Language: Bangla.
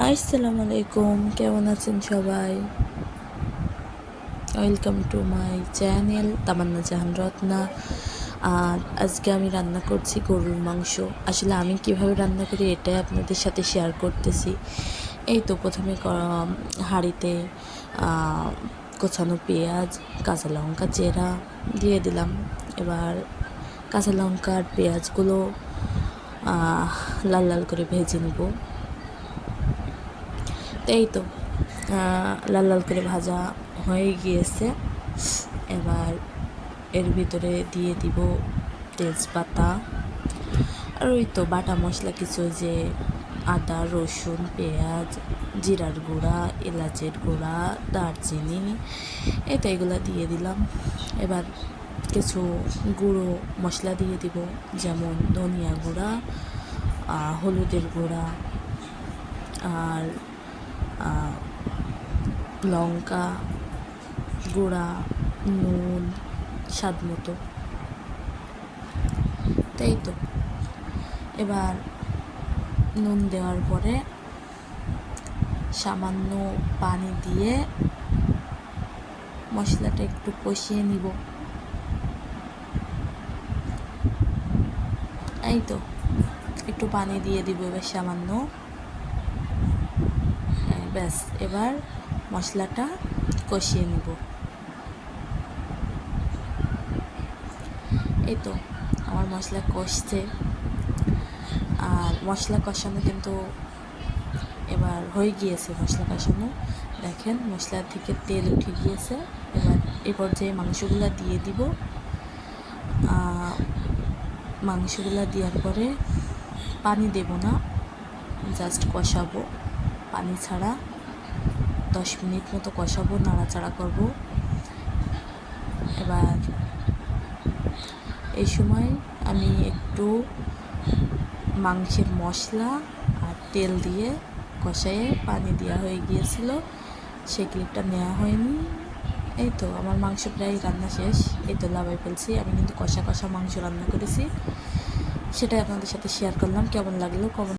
আসসালামু আলাইকুম, কেমন আছেন সবাই? ওয়েলকাম টু মাই চ্যানেল তামান্না জাহান রত্না। আর আজকে আমি রান্না করছি গরুর মাংস। আসলে আমি কিভাবে রান্না করি এটাই আপনাদের সাথে শেয়ার করতেছি। এই তো প্রথমে হাঁড়িতে কোচানো পেঁয়াজ, কাঁচা লঙ্কা চেরা দিয়ে দিলাম। এবার কাঁচা লঙ্কা আর পেঁয়াজগুলো লাল লাল করে ভেজে নেব। এই তো লাল লাল করে ভাজা হয়ে গিয়েছে। এবার এর ভিতরে দিয়ে দিব তেজপাতা আর ওই তো বাটা মশলা কিছু, যে আদা, রসুন, পেঁয়াজ, জিরার গুঁড়া, এলাচের গুঁড়া, দারচিনি, তো এগুলো দিয়ে দিলাম। এবার কিছু গুঁড়ো মশলা দিয়ে দিব, যেমন ধনিয়া গুঁড়া, হলুদের গুঁড়া আর লঙ্কা গুঁড়া, নুন স্বাদ মতো। তাই তো এবার নুন দেওয়ার পরে সামান্য পানি দিয়ে মশলাটা একটু কষিয়ে নিব। এই তো একটু পানি দিয়ে দিব এবার সামান্য। ব্যাস, এবার মশলাটা কষিয়ে নিব। এই তো আমার মশলা কষছে, আর মশলা কষানো কিন্তু এবার হয়ে গিয়েছে। মশলা কষানো দেখেন, মশলা থেকে তেল উঠে গিয়েছে। এবার এই পর্যায়ে মাংসগুলো দিয়ে দিব। মাংসগুলো দেওয়ার পরে পানি দেব না, জাস্ট কষাবো পানি ছাড়া। 10 মিনিট মতো কষাবো, নাড়াচাড়া করব। এবার এই সময় আমি একটু মাংসের মশলা আর তেল দিয়ে কষায়ে পানি দেওয়া হয়ে গিয়েছিল, সেই ক্লিপটা নেওয়া হয়নি। এই তো আমার মাংস প্রায় রান্না শেষ। এই তো লাবাই ফেলছি। আমি কিন্তু কষা কষা মাংস রান্না করেছি, সেটাই আপনাদের সাথে শেয়ার করলাম। কেমন লাগলো কমেন্ট